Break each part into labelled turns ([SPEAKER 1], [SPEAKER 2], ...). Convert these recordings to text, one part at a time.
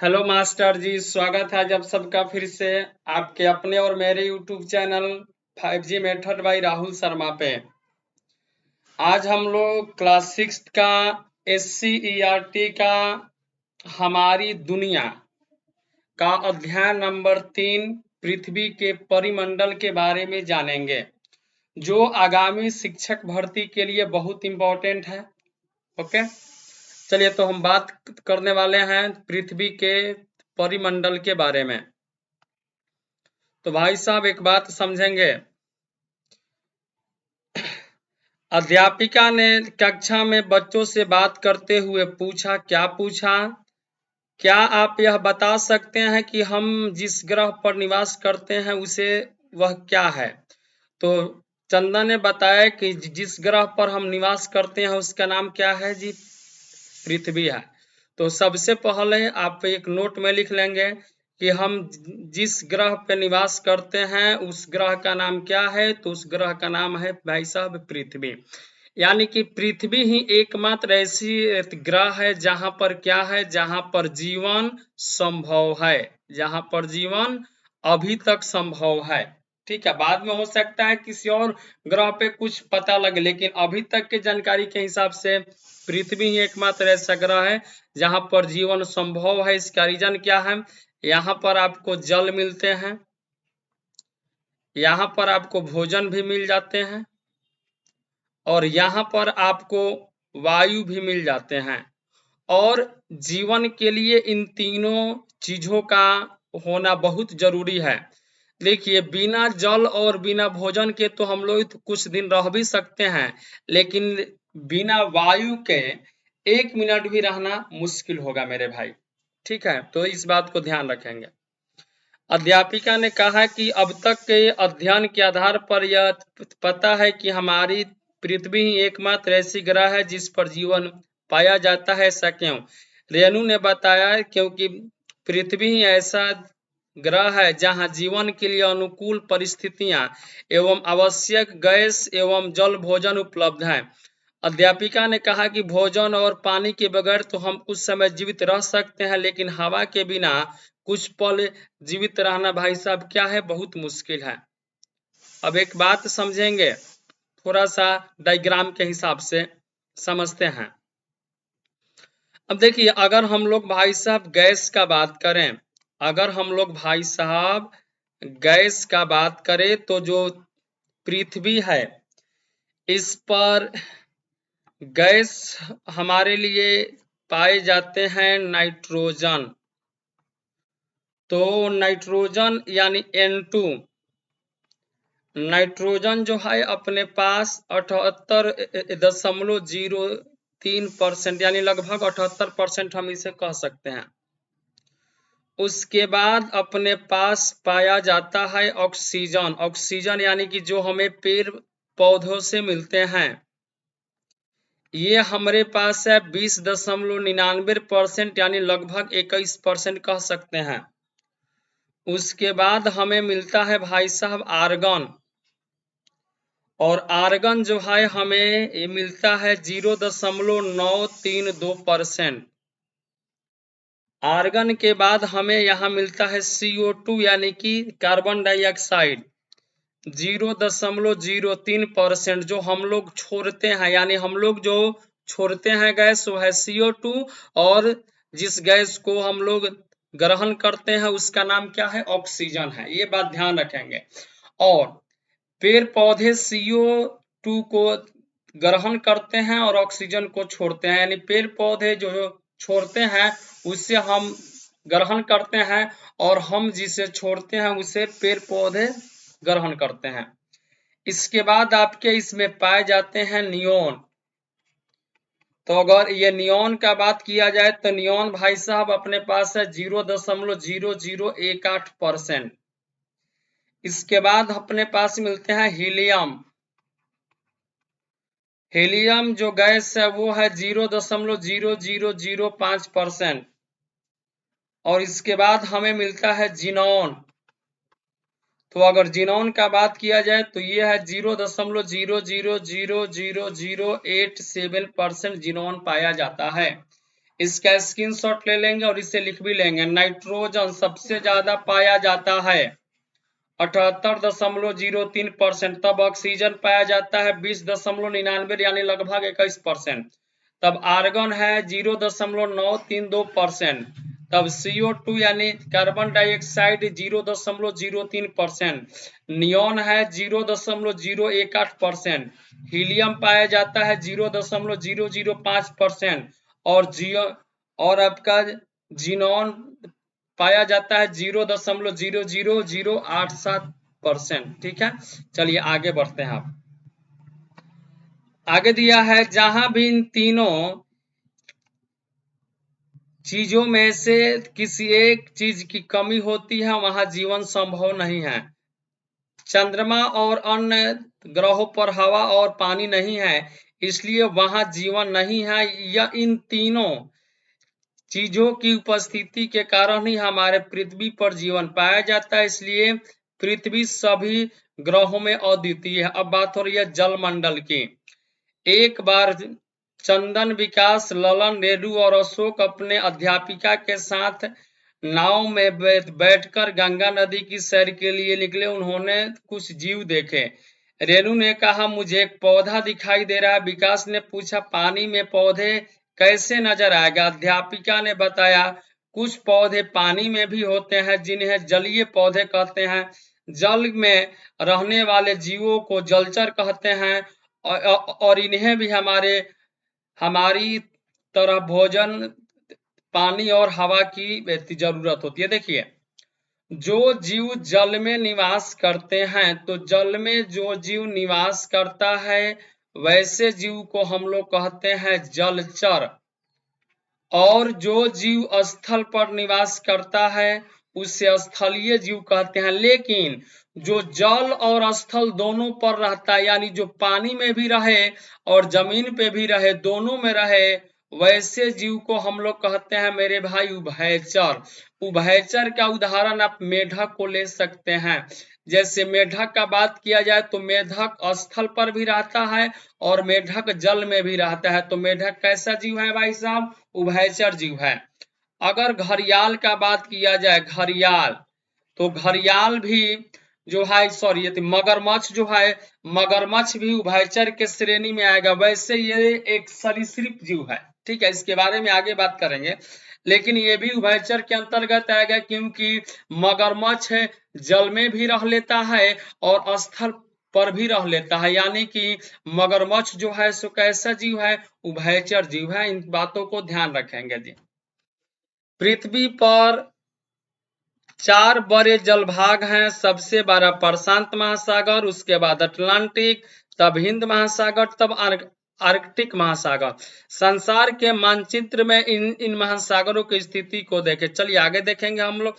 [SPEAKER 1] Hello master जी, स्वागत है जब सबका फिर से आपके अपने और मेरे YouTube channel 5G method by Rahul Sharma पे। आज हम लोग क्लास 6 का SCERT का हमारी दुनिया का अध्याय नंबर 3 पृथ्वी के परिमंडल के बारे में जानेंगे, जो आगामी शिक्षक भर्ती के लिए बहुत इम्पोर्टेंट है। ओके, चलिए तो हम बात करने वाले हैं पृथ्वी के परिमंडल के बारे में। तो भाई साहब एक बात समझेंगे, अध्यापिका ने कक्षा में बच्चों से बात करते हुए पूछा, क्या पूछा? क्या आप यह बता सकते हैं कि हम जिस ग्रह पर निवास करते हैं उसे वह क्या है? तो चंदन ने बताया कि जिस ग्रह पर हम निवास करते हैं उसका नाम क्या है जी? पृथ्वी है। तो सबसे पहले आप एक नोट में लिख लेंगे कि हम जिस ग्रह पे निवास करते हैं उस ग्रह का नाम क्या है? तो उस ग्रह का नाम है भाई साहब पृथ्वी। यानी कि पृथ्वी ही एकमात्र ऐसी ग्रह है जहां पर क्या है, जहां पर जीवन संभव है, जहां पर जीवन अभी तक संभव है। ठीक है, बाद में हो सकता है किसी और ग्रह पे कुछ पता लगे, लेकिन अभी तक के जानकारी के हिसाब से पृथ्वी ही एकमात्र ऐसा ग्रह है जहां पर जीवन संभव है। इसका रीजन क्या है? यहाँ पर आपको जल मिलते हैं, यहाँ पर आपको भोजन भी मिल जाते हैं और यहाँ पर आपको वायु भी मिल जाते हैं। और जीवन के लिए इन तीनों चीजों का होना बहुत जरूरी है। देखिए, बिना जल और बिना भोजन के तो हम लोग कुछ दिन रह भी सकते हैं, लेकिन बिना वायु के 1 मिनट भी रहना मुश्किल होगा मेरे भाई। ठीक है, तो इस बात को ध्यान रखेंगे। अध्यापिका ने कहा कि अब तक के अध्ययन के आधार पर यह पता है कि हमारी पृथ्वी ही एकमात्र ऐसी ग्रह है जिस पर जीवन पाया जाता है। ऐसा क्यों? रेणु ने बताया क्योंकि पृथ्वी ही ऐसा ग्रह है जहां जीवन के लिए अनुकूल परिस्थितियां एवं आवश्यक गैस एवं जल भोजन उपलब्ध हैं। अध्यापिका ने कहा कि भोजन और पानी के बगैर तो हम कुछ समय जीवित रह सकते हैं, लेकिन हवा के बिना कुछ पल जीवित रहना भाई साहब क्या है, बहुत मुश्किल है। अब एक बात समझेंगे, थोड़ा सा डायग्राम के हिसाब से समझते हैं। अब देखिए, अगर हम लोग भाई साहब गैस का बात करें, अगर हम लोग भाई साहब गैस का बात करें तो जो पृथ्वी है इस पर गैस हमारे लिए पाए जाते हैं नाइट्रोजन। तो नाइट्रोजन यानी N2, नाइट्रोजन जो है अपने पास 78.03% यानी लगभग 78% हम इसे कह सकते हैं। उसके बाद अपने पास पाया जाता है ऑक्सीजन। ऑक्सीजन यानी कि जो हमें पेड़ पौधों से मिलते हैं, ये हमारे पास है 20.99% यानी लगभग 21% कह सकते हैं। उसके बाद हमें मिलता है भाई साहब आर्गन, और आर्गन जो है हमें ये मिलता है 0.932%। आर्गन के बाद हमें यहाँ मिलता है CO2 यानी कि कार्बन डाइऑक्साइड 0.03%, जो हम लोग छोड़ते हैं, यानी हम लोग जो छोड़ते हैं गैस वो है CO2, और जिस गैस को हम लोग ग्रहण करते हैं उसका नाम क्या है? ऑक्सीजन है। ये बात ध्यान रखेंगे। और पेड़ पौधे CO2 को ग्रहण करते हैं और ऑक्सीजन को छोड़ते हैं, यानी पेड़ पौधे जो छोड़ते हैं उससे हम ग्रहण करते हैं, और हम जिसे छोड़ते हैं उसे पेड़ पौधे ग्रहण करते हैं। इसके बाद आपके इसमें पाए जाते हैं नियोन। तो अगर ये नियोन का बात किया जाए तो नियोन भाई साहब अपने पास है 0.0018%। इसके बाद अपने पास मिलते हैं हीलियम। हीलियम जो गैस है वो है 0.0005%। और इसके बाद हमें मिलता है जिनोन। तो अगर जिनोन का बात किया जाए तो ये है 0.000087% जिनोन पाया जाता है। इसका स्क्रीनशॉट ले लेंगे और इसे लिख भी लेंगे। नाइट्रोजन सबसे ज्यादा पाया जाता है 78.03%, तब ऑक्सीजन पाया जाता है 20.99 यानी लगभग 21%, तब आर्गन है 0.932%, तब CO2 यानी कार्बन डाइऑक्साइड 0.03%, नियोन है 0.018%, हीलियम पाया जाता है 0.005% और आपका जीनॉन पाया जाता है 0.00087%। ठीक है, चलिए आगे बढ़ते हैं। आप आगे दिया है जहां भी इन तीनों चीजों में से किसी एक चीज की कमी होती है वहां जीवन संभव नहीं है। चंद्रमा और अन्य ग्रहों पर हवा और पानी नहीं है, इसलिए वहां जीवन नहीं है। या इन तीनों चीजों की उपस्थिति के कारण ही हमारे पृथ्वी पर जीवन पाया जाता है, इसलिए पृथ्वी सभी ग्रहों में अद्वितीय है। अब बात हो रही है जलमंडल की। एक बार चंदन, विकास, ललन, रेणु और अशोक अपने अध्यापिका के साथ नाव में बैठकर गंगा नदी की सैर के लिए निकले। उन्होंने कुछ जीव देखे। रेणु ने कहा, मुझे एक पौधा दिखाई दे रहा है। विकास ने पूछा, पानी में पौधे कैसे नजर आएगा? अध्यापिका ने बताया, कुछ पौधे पानी में भी होते हैं जिन्हें जलीय पौधे कहते हैं। जल में रहने वाले जीवों को जलचर कहते हैं और इन्हें भी हमारी तरह भोजन, पानी और हवा की जरूरत होती है। देखिए, जो जीव जल में निवास करते हैं, तो जल में जो जीव निवास करता है वैसे जीव को हम लोग कहते हैं जलचर, और जो जीव स्थल पर निवास करता है उसे स्थलीय जीव कहते हैं। लेकिन जो जल और स्थल दोनों पर रहता है, यानी जो पानी में भी रहे और जमीन पे भी रहे, दोनों में रहे, वैसे जीव को हम लोग कहते हैं मेरे भाई उभयचर। उभयचर का उदाहरण आप मेढक को ले सकते हैं। जैसे मेढक का बात किया जाए तो मेढक स्थल पर भी रहता है और मेढक जल में भी रहता है। तो मेढक कैसा जीव है भाई साहब? उभयचर जीव है। अगर घड़ियाल का बात किया जाए, घड़ियाल, तो घड़ियाल भी जो है, सॉरी, ये मगरमच्छ जो है, मगरमच्छ भी उभयचर के श्रेणी में आएगा। वैसे ये एक सरीसृप जीव है, ठीक है, इसके बारे में आगे बात करेंगे, लेकिन ये भी उभयचर के अंतर्गत आएगा क्योंकि मगरमच्छ जल में भी रह लेता है और स्थल पर भी रह लेता है। यानी कि मगरमच्छ जो है सो कैसा जीव है? उभयचर जीव है। इन बातों को ध्यान रखेंगे जी। पृथ्वी पर 4 बड़े जलभाग हैं। सबसे बड़ा प्रशांत महासागर, उसके बाद अटलांटिक, तब हिंद महासागर, तब आर्कटिक महासागर। संसार के मानचित्र में इन महासागरों की स्थिति को देखें। चलिए आगे देखेंगे हम लोग।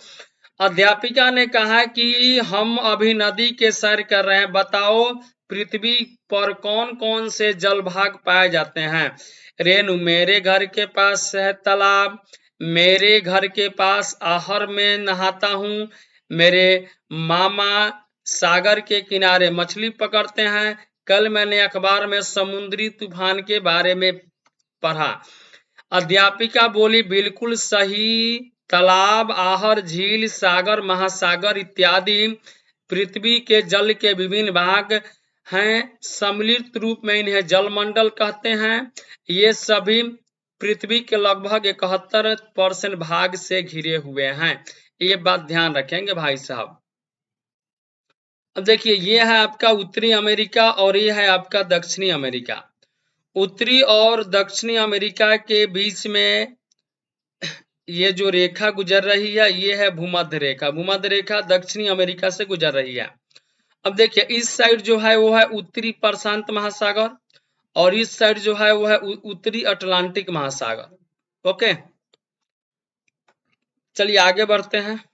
[SPEAKER 1] अध्यापिका ने कहा कि हम अभी नदी के सैर कर रहे हैं, बताओ पृथ्वी पर कौन कौन से जलभाग पाए जाते हैं? रेणु, मेरे घर के पास है तालाब, मेरे घर के पास आहर में नहाता हूँ, मेरे मामा सागर के किनारे मछली पकड़ते हैं, कल मैंने अखबार में समुद्री तूफान के बारे में पढ़ा। अध्यापिका बोली, बिल्कुल सही। तालाब, आहर, झील, सागर, महासागर इत्यादि पृथ्वी के जल के विभिन्न भाग हैं। सम्मिलित रूप में इन्हें जलमंडल कहते हैं। ये सभी पृथ्वी के लगभग 71% भाग से घिरे हुए हैं। ये बात ध्यान रखेंगे भाई साहब। अब देखिए, ये है आपका उत्तरी अमेरिका और ये है आपका दक्षिणी अमेरिका। उत्तरी और दक्षिणी अमेरिका के बीच में ये जो रेखा गुजर रही है, ये है भूमध्य रेखा। भूमध्य रेखा दक्षिणी अमेरिका से गुजर रही है। अब देखिए, इस साइड जो है वो है उत्तरी प्रशांत महासागर और इस साइड जो है वो है उत्तरी अटलांटिक महासागर। ओके, चलिए आगे बढ़ते हैं।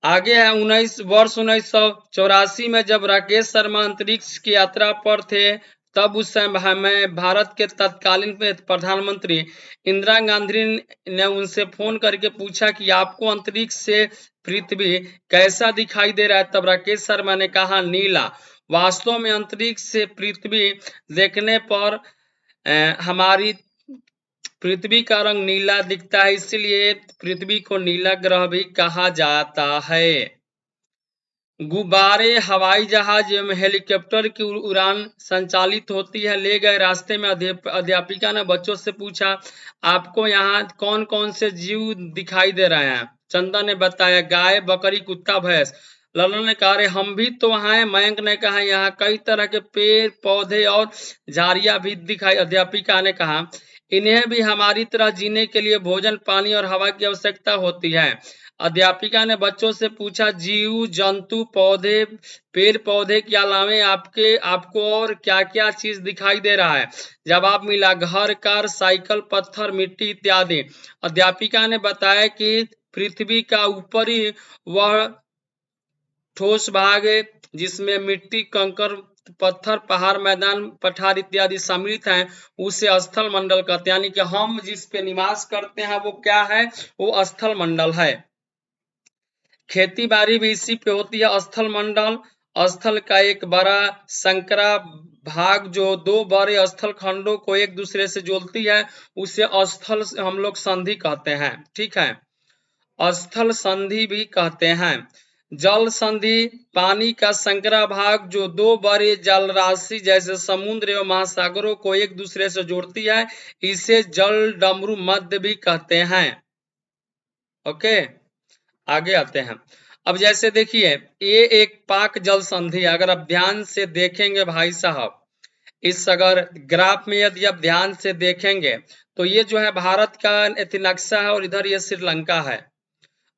[SPEAKER 1] आगे है 1984 में जब राकेश शर्मा अंतरिक्ष की यात्रा पर थे, तब उस समय भारत के तत्कालीन प्रधानमंत्री इंदिरा गांधी ने उनसे फोन करके पूछा कि आपको अंतरिक्ष से पृथ्वी कैसा दिखाई दे रहा है? तब राकेश शर्मा ने कहा, नीला। वास्तव में अंतरिक्ष से पृथ्वी देखने पर हमारी पृथ्वी का रंग नीला दिखता है, इसलिए पृथ्वी को नीला ग्रह भी कहा जाता है। गुब्बारे हवाई जहाज एवं हेलीकॉप्टर की उड़ान संचालित होती है। ले गए रास्ते में अध्यापिका ने बच्चों से पूछा, आपको यहाँ कौन कौन से जीव दिखाई दे रहे हैं? चंदन ने बताया, गाय, बकरी, कुत्ता, भैंस। ललन ने कहा, अरे हम भी तो वहां हैं। मयंक ने कहा, यहाँ कई तरह के पेड़ पौधे और झाड़ियां भी दिखाई। अध्यापिका ने कहा, इन्हें भी हमारी तरह जीने के लिए भोजन, पानी और हवा की आवश्यकता होती है। अध्यापिका ने बच्चों से पूछा, जीव जंतु, पौधे, पेड़ पौधे के अलावे आपको और क्या क्या चीज दिखाई दे रहा है? जवाब मिला, घर, कार, साइकिल, पत्थर, मिट्टी इत्यादि। अध्यापिका ने बताया कि पृथ्वी का ऊपरी वह ठोस भाग है जिसमें मिट्टी, कंकर, पत्थर, पहाड़, मैदान, पठार इत्यादि सम्मिलित हैं, उसे स्थल मंडल कहते हैं। यानी कि हम जिस पे निवास करते हैं वो क्या है? वो स्थल मंडल है। खेती बाड़ी भी इसी पे होती है। स्थल मंडल स्थल का एक बड़ा संकरा भाग जो दो बड़े स्थल खंडों को एक दूसरे से जोड़ती है, उसे स्थल हम लोग संधि कहते हैं। ठीक है, स्थल संधि भी कहते हैं। जल संधि पानी का संकरा भाग जो दो बड़े जल राशि जैसे समुद्र एवं महासागरों को एक दूसरे से जोड़ती है, इसे जल डमरू मध्य भी कहते हैं। ओके, आगे आते हैं। अब जैसे देखिए, ये एक पाक जल संधि है। अगर आप ध्यान से देखेंगे भाई साहब, इस अगर ग्राफ में यदि आप ध्यान से देखेंगे तो ये जो है भारत का नक्शा है और इधर ये श्रीलंका है,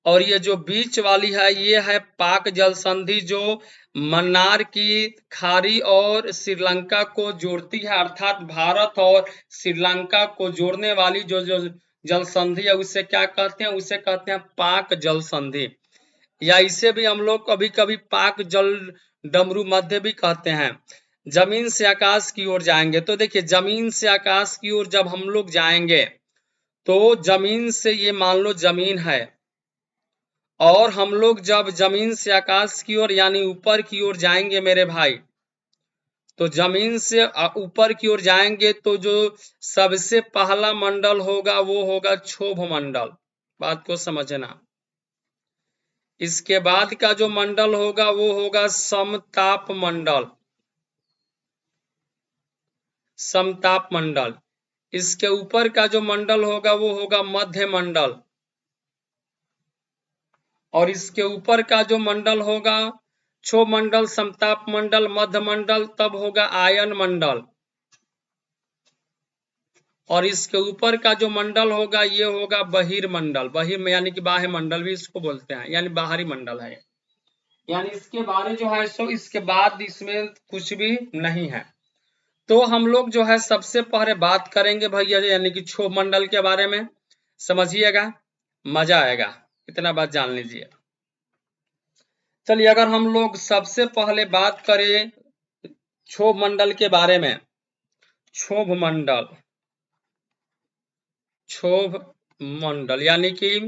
[SPEAKER 1] और ये जो बीच वाली है ये है पाक जल संधि जो मन्नार की खाड़ी और श्रीलंका को जोड़ती है। अर्थात भारत और श्रीलंका को जोड़ने वाली जो जो जल संधि है उसे क्या कहते हैं? उसे कहते हैं पाक जल संधि, या इसे भी हम लोग कभी कभी पाक जल डमरू मध्य भी कहते हैं। जमीन से आकाश की ओर जाएंगे तो देखिए, जमीन से आकाश की ओर जब हम लोग जाएंगे तो जमीन से ये मान लो जमीन है, और हम लोग जब जमीन से आकाश की ओर यानी ऊपर की ओर जाएंगे मेरे भाई, तो जमीन से ऊपर की ओर जाएंगे तो जो सबसे पहला मंडल होगा वो होगा क्षोभ मंडल। बात को समझना। इसके बाद का जो मंडल होगा वो होगा समताप मंडल, समताप मंडल। इसके ऊपर का जो मंडल होगा वो होगा मध्य मंडल, और इसके ऊपर का जो मंडल होगा क्षोभ मंडल, समताप मंडल, मध्य मंडल, तब होगा आयन मंडल। और इसके ऊपर का जो मंडल होगा ये होगा बहिर्मंडल। बहिर् यानी कि बाह्य मंडल भी इसको बोलते हैं, यानी बाहरी मंडल है। यानी इसके बारे जो है सो इसके बाद इसमें कुछ भी नहीं है। तो हम लोग जो है सबसे पहले बात करेंगे भैया यानी कि क्षोभ मंडल के बारे में। समझिएगा, मजा आएगा, इतना बात जान लीजिए। चलिए, अगर हम लोग सबसे पहले बात करें क्षोभ मंडल के बारे में, क्षोभ मंडल, क्षोभ मंडल यानी कि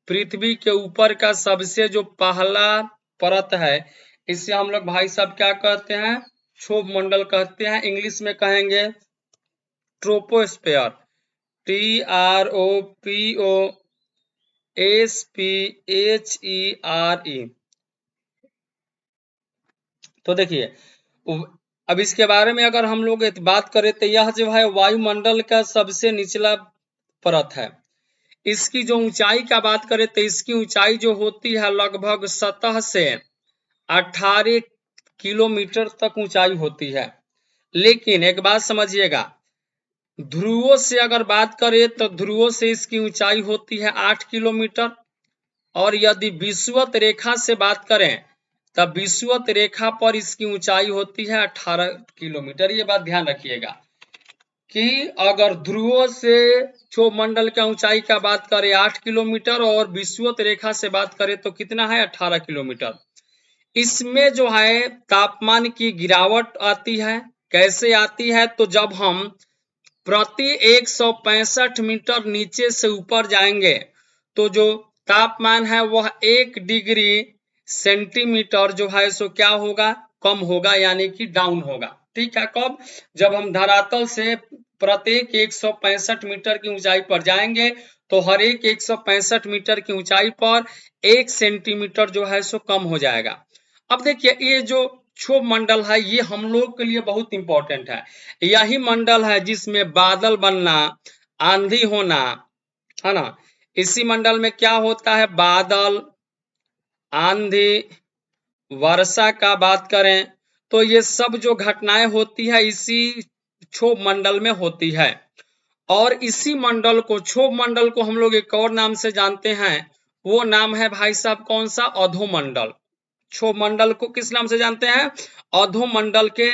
[SPEAKER 1] पृथ्वी के ऊपर का सबसे जो पहला परत है, इसे हम लोग भाई साहब क्या कहते हैं? क्षोभ मंडल कहते हैं। इंग्लिश में कहेंगे ट्रोपोस्फेयर, TROPOSPHERE। तो देखिए, अब इसके बारे में अगर हम लोग बात करें तो यह जो है वायुमंडल का सबसे निचला परत है। इसकी जो ऊंचाई का बात करें तो इसकी ऊंचाई जो होती है लगभग सतह से 18 किलोमीटर तक ऊंचाई होती है। लेकिन एक बात समझिएगा, ध्रुवों से अगर बात करें तो ध्रुवों से इसकी ऊंचाई होती है 8 किलोमीटर, और यदि विषुवत रेखा से बात करें तब विषुवत रेखा पर इसकी ऊंचाई होती है 18 किलोमीटर। ये बात ध्यान रखिएगा कि अगर ध्रुवों से क्षोभ मंडल का ऊंचाई का बात करें 8 किलोमीटर और विषुवत रेखा से बात करें तो कितना है? 18 किलोमीटर। इसमें जो है तापमान की गिरावट आती है। कैसे आती है? तो जब हम प्रति 165 मीटर नीचे से ऊपर जाएंगे तो जो तापमान है वह 1 डिग्री सेंटीमीटर जो है सो क्या होगा? कम होगा, यानी कि डाउन होगा। ठीक है, कब? जब हम धरातल से प्रत्येक 165 मीटर की ऊंचाई पर जाएंगे तो हर एक 165 मीटर की ऊंचाई पर 1 सेंटीमीटर जो है सो कम हो जाएगा। अब देखिए ये जो क्षोभ मंडल है ये हम लोग के लिए बहुत इंपॉर्टेंट है। यही मंडल है जिसमें बादल बनना, आंधी होना, है ना। इसी मंडल में क्या होता है, बादल, आंधी, वर्षा का बात करें तो ये सब जो घटनाएं होती है इसी क्षोभ मंडल में होती है। और इसी मंडल को, क्षोभ मंडल को हम लोग एक और नाम से जानते हैं, वो नाम है भाई साहब कौन सा, अधोमंडल। क्षोभ मंडल को किस नाम से जानते हैं, अधोमंडल के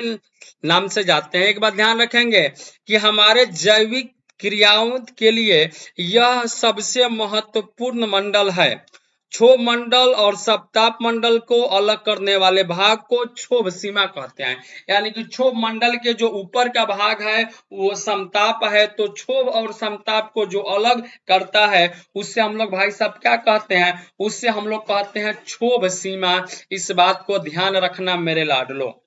[SPEAKER 1] नाम से जानते हैं। एक बात ध्यान रखेंगे कि हमारे जैविक क्रियाओं के लिए यह सबसे महत्वपूर्ण मंडल है। क्षोभ मंडल और समताप मंडल को अलग करने वाले भाग को क्षोभ सीमा कहते हैं। यानी कि क्षोभ मंडल के जो ऊपर का भाग है वो समताप है, तो क्षोभ और समताप को जो अलग करता है उससे हम लोग भाई साहब क्या कहते हैं, उससे हम लोग कहते हैं क्षोभ सीमा। इस बात को ध्यान रखना मेरे लाडलो।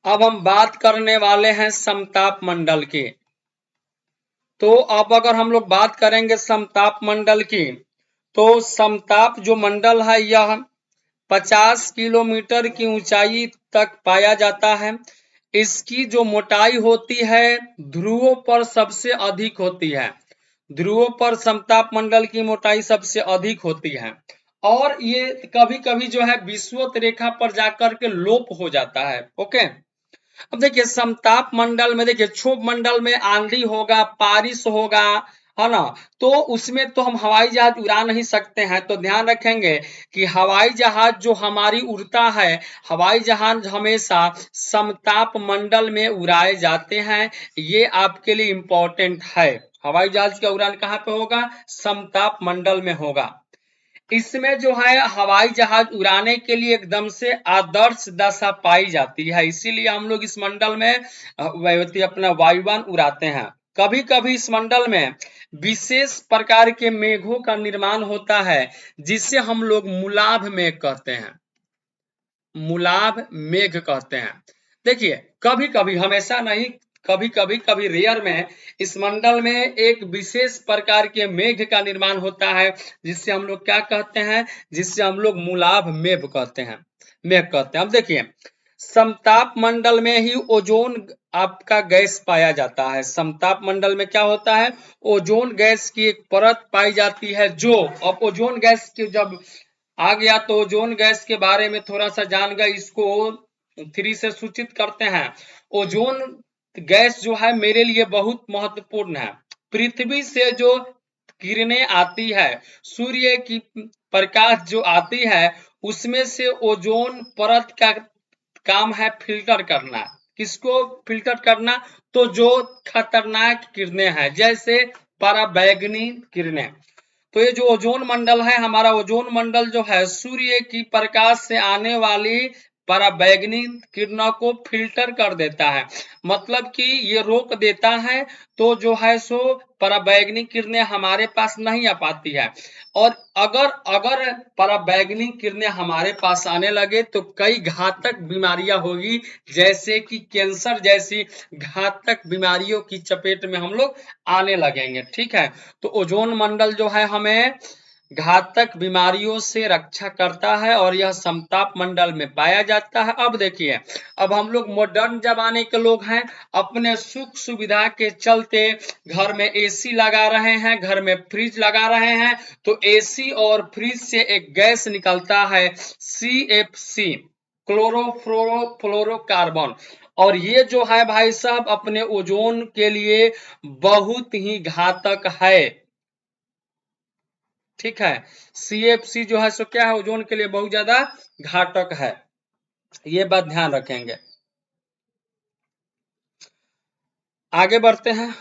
[SPEAKER 1] अब हम बात करने वाले हैं समताप मंडल की। तो अब अगर हम लोग बात करेंगे समताप मंडल की, तो समताप जो मंडल है यह 50 किलोमीटर की ऊंचाई तक पाया जाता है। इसकी जो मोटाई होती है ध्रुवों पर सबसे अधिक होती है। ध्रुवों पर समताप मंडल की मोटाई सबसे अधिक होती है और ये कभी कभी जो है विषुवत रेखा पर जाकर के लोप हो जाता है। ओके, अब देखिए समताप मंडल में, देखिए क्षोभ मंडल में आंधी होगा, बारिश होगा, है ना, तो उसमें तो हम हवाई जहाज उड़ा नहीं सकते हैं। तो ध्यान रखेंगे कि हवाई जहाज जो हमारी उड़ता है, हवाई जहाज हमेशा समताप मंडल में उड़ाए जाते हैं। ये आपके लिए इंपॉर्टेंट है। हवाई जहाज का उड़ान कहाँ पे होगा, समताप मंडल में होगा। इसमें जो है हवाई जहाज उड़ाने के लिए एकदम से आदर्श दशा पाई जाती है, इसीलिए हम लोग इस मंडल में अपना वायुयान उड़ाते हैं। कभी कभी इस मंडल में विशेष प्रकार के मेघों का निर्माण होता है जिसे हम लोग मूलाभ मेघ कहते हैं। मूलाभ मेघ कहते हैं। देखिए कभी कभी, हमेशा नहीं, कभी कभी, कभी रेयर में इस मंडल में एक विशेष प्रकार के मेघ का निर्माण होता है जिससे हम लोग क्या कहते हैं, जिससे हम लोग मूलाभ मेघ कहते हैं, मेघ कहते हैं। अब देखिए समताप मंडल में ही ओजोन आपका गैस पाया जाता है। समताप मंडल में क्या होता है, ओजोन गैस की एक परत पाई जाती है। जो अब ओजोन गैस की जब आ गया तो ओजोन गैस के बारे में थोड़ा सा जान गए, इसको 3 से सूचित करते हैं। ओजोन गैस जो है मेरे लिए बहुत महत्वपूर्ण है। पृथ्वी से जो किरणें आती है, सूर्य की प्रकाश जो आती है, उसमें से ओजोन परत का काम है फिल्टर करना। किसको फिल्टर करना, तो जो खतरनाक किरणें हैं जैसे पराबैंगनी किरणें। तो ये जो ओजोन मंडल है, हमारा ओजोन मंडल जो है सूर्य की प्रकाश से आने वाली पराबैंगनी किरणों को फिल्टर कर देता है, मतलब कि ये रोक देता है। तो जो है सो पराबैंगनी किरणें हमारे पास नहीं आ पाती है। और अगर अगर पराबैंगनी किरणें हमारे पास आने लगे तो कई घातक बीमारियां होगी, जैसे कि कैंसर जैसी घातक बीमारियों की चपेट में हम लोग आने लगेंगे। ठीक है, तो ओजोन मंडल जो है हमें घातक बीमारियों से रक्षा करता है और यह समताप मंडल में पाया जाता है। अब देखिए, अब हम लोग मॉडर्न जमाने के लोग हैं, अपने सुख सुविधा के चलते घर में एसी लगा रहे हैं, घर में फ्रिज लगा रहे हैं। तो एसी और फ्रिज से एक गैस निकलता है CFC, क्लोरोफ्लोरोकार्बन। और ये जो है भाई साहब अपने ओजोन के लिए बहुत ही घातक है। ठीक है, CFC जो है सो क्या है, ओजोन के लिए बहुत ज्यादा घातक है। ये बात ध्यान रखेंगे। आगे बढ़ते हैं।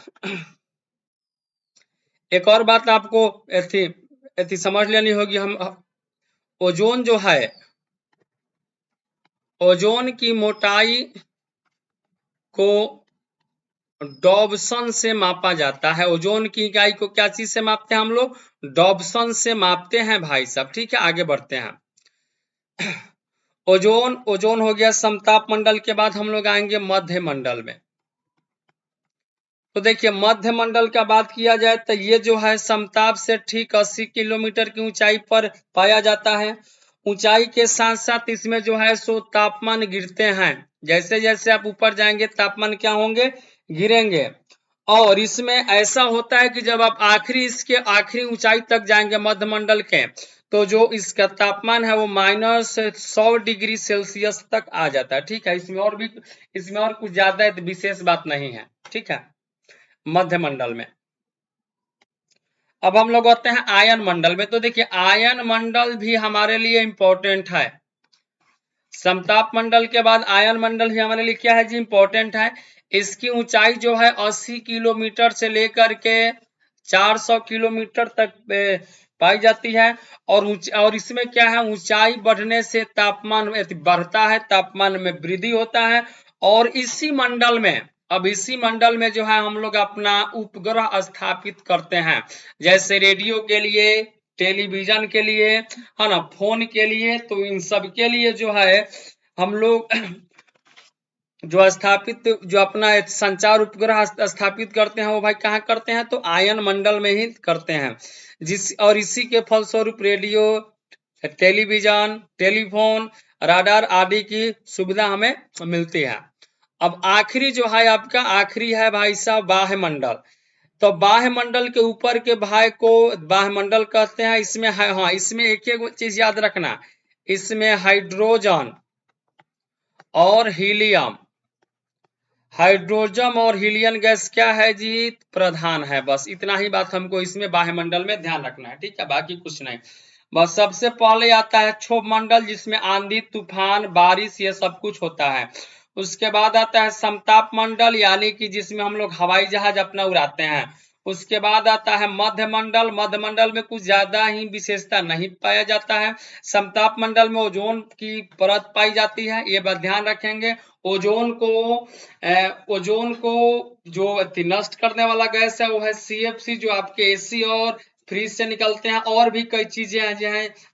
[SPEAKER 1] एक और बात आपको ऐसी ऐसी समझ लेनी होगी। हम ओजोन जो है, ओजोन की मोटाई को डॉबसन से मापा जाता है। ओजोन की इकाई को क्या चीज से मापते हैं हम लोग, डॉबसन से मापते हैं भाई साहब। ठीक है, आगे बढ़ते हैं। ओजोन ओजोन हो गया समताप मंडल के बाद हम लोग आएंगे मध्य मंडल में। तो देखिए मध्य मंडल का बात किया जाए तो ये जो है समताप से ठीक 80 किलोमीटर की ऊंचाई पर पाया जाता है। ऊंचाई के साथ साथ इसमें जो है सो तापमान गिरते हैं, जैसे जैसे आप ऊपर जाएंगे तापमान क्या होंगे, गिरेंगे। और इसमें ऐसा होता है कि जब आप इसके आखिरी ऊंचाई तक जाएंगे मध्य मंडल के, तो जो इसका तापमान है वो -100 डिग्री सेल्सियस तक आ जाता है। ठीक है, इसमें और कुछ ज्यादा विशेष बात नहीं है। ठीक है, मध्य मंडल में। अब हम लोग आते हैं आयन मंडल में। तो देखिए आयन मंडल भी हमारे लिए इंपॉर्टेंट है। समताप मंडल के बाद आयन मंडल भी हमारे लिए क्या है जी, इंपॉर्टेंट है। इसकी ऊंचाई जो है 80 किलोमीटर से लेकर के 400 किलोमीटर तक पाई जाती है। और इसमें क्या है, ऊंचाई बढ़ने से तापमान बढ़ता है, तापमान में वृद्धि होता है। और इसी मंडल में जो है हम लोग अपना उपग्रह स्थापित करते हैं, जैसे रेडियो के लिए, टेलीविजन के लिए, है ना, फोन के लिए। तो इन सब के लिए जो है हम लोग जो अपना संचार उपग्रह स्थापित करते हैं वो भाई कहाँ करते हैं, तो आयन मंडल में ही करते हैं। और इसी के फलस्वरूप रेडियो, टेलीविजन, टेलीफोन, राडार आदि की सुविधा हमें मिलती है। अब आखिरी है भाई साहब बाह्य मंडल। तो बाह्य मंडल के ऊपर के भाग को बाह्य मंडल कहते हैं। इसमें है, हाँ, इसमें एक चीज याद रखना, इसमें हाइड्रोजन और हीलियम गैस क्या है जी, प्रधान है। बस इतना ही बात हमको इसमें बाह्य मंडल में ध्यान रखना है। ठीक है, बाकी कुछ नहीं। बस सबसे पहले आता है क्षोभ मंडल, जिसमें आंधी, तूफान, बारिश ये सब कुछ होता है। उसके बाद आता है समताप मंडल, यानी कि जिसमें हम लोग हवाई जहाज अपना उड़ाते हैं। उसके बाद आता है मध्य मंडल। मध्य मंडल में कुछ ज्यादा ही विशेषता नहीं पाया जाता है। समताप मंडल में ओजोन की परत पाई जाती है, ये बात ध्यान रखेंगे। ओजोन को जो नष्ट करने वाला गैस है वो है CFC, जो आपके AC और फ्रिज से निकलते हैं। और भी कई चीजें हैं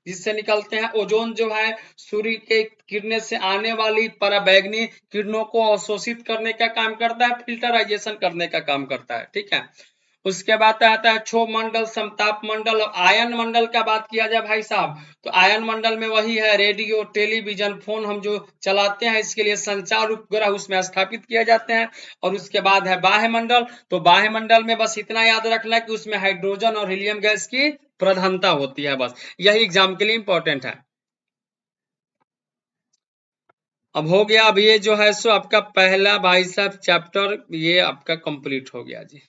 [SPEAKER 1] जिससे निकलते हैं। ओजोन जो है सूर्य के किरणें से आने वाली पराबैंगनी किरणों को अवशोषित करने का काम करता है, फिल्टराइजेशन करने का काम करता है। ठीक है, उसके बाद आता है क्षोभ मंडल, समताप मंडल। और आयन मंडल का बात किया जाए भाई साहब, तो आयन मंडल में वही है, रेडियो, टेलीविजन, फोन हम जो चलाते हैं, इसके लिए संचार उपग्रह उसमें स्थापित किए जाते हैं। और उसके बाद है बाह्य मंडल। तो बाह्य मंडल में बस इतना याद रखना है कि उसमें हाइड्रोजन और हीलियम गैस की प्रधानता होती है। बस यही एग्जाम के लिए इंपॉर्टेंट है। अब हो गया, अब ये जो है सो आपका पहला भाई साहब चैप्टर ये आपका कंप्लीट हो गया जी।